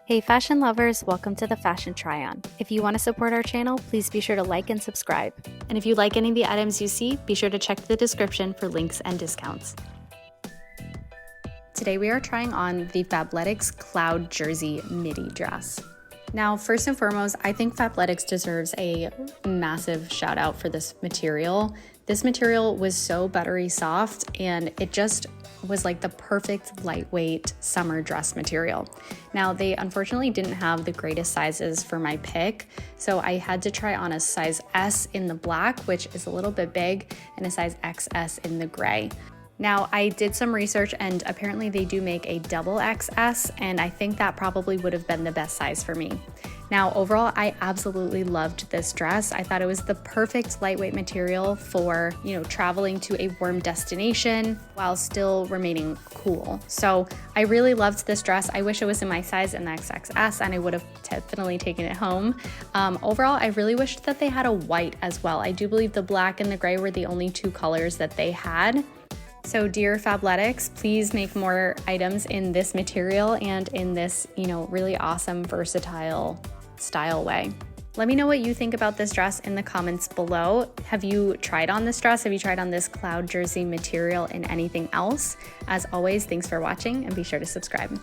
Hey fashion lovers, welcome to the Fashion Try-On. If you want to support our channel, please be sure to like and subscribe. And if you like any of the items you see, be sure to check the description for links and discounts. Today we are trying on the Fabletics Cloud Jersey midi dress. Now, first and foremost, I think Fabletics deserves a massive shout out for this material. This material was so buttery soft and it just was like the perfect lightweight summer dress material. Now, they unfortunately didn't have the greatest sizes for my pick, so I had to try on a size S in the black, which is a little bit big, and a size XS in the gray. Now, I did some research and apparently they do make a double XS, and I think that probably would have been the best size for me. Now, overall, I absolutely loved this dress. I thought it was the perfect lightweight material for, traveling to a warm destination while still remaining cool. So I really loved this dress. I wish it was in my size in the XXS and I would have definitely taken it home. Overall, I really wished that they had a white as well. I do believe the black and the gray were the only two colors that they had. So dear Fabletics, please make more items in this material and in this, really awesome, versatile style way. Let me know what you think about this dress in the comments below. Have you tried on this dress? Have you tried on this cloud jersey material in anything else? As always, thanks for watching and be sure to subscribe.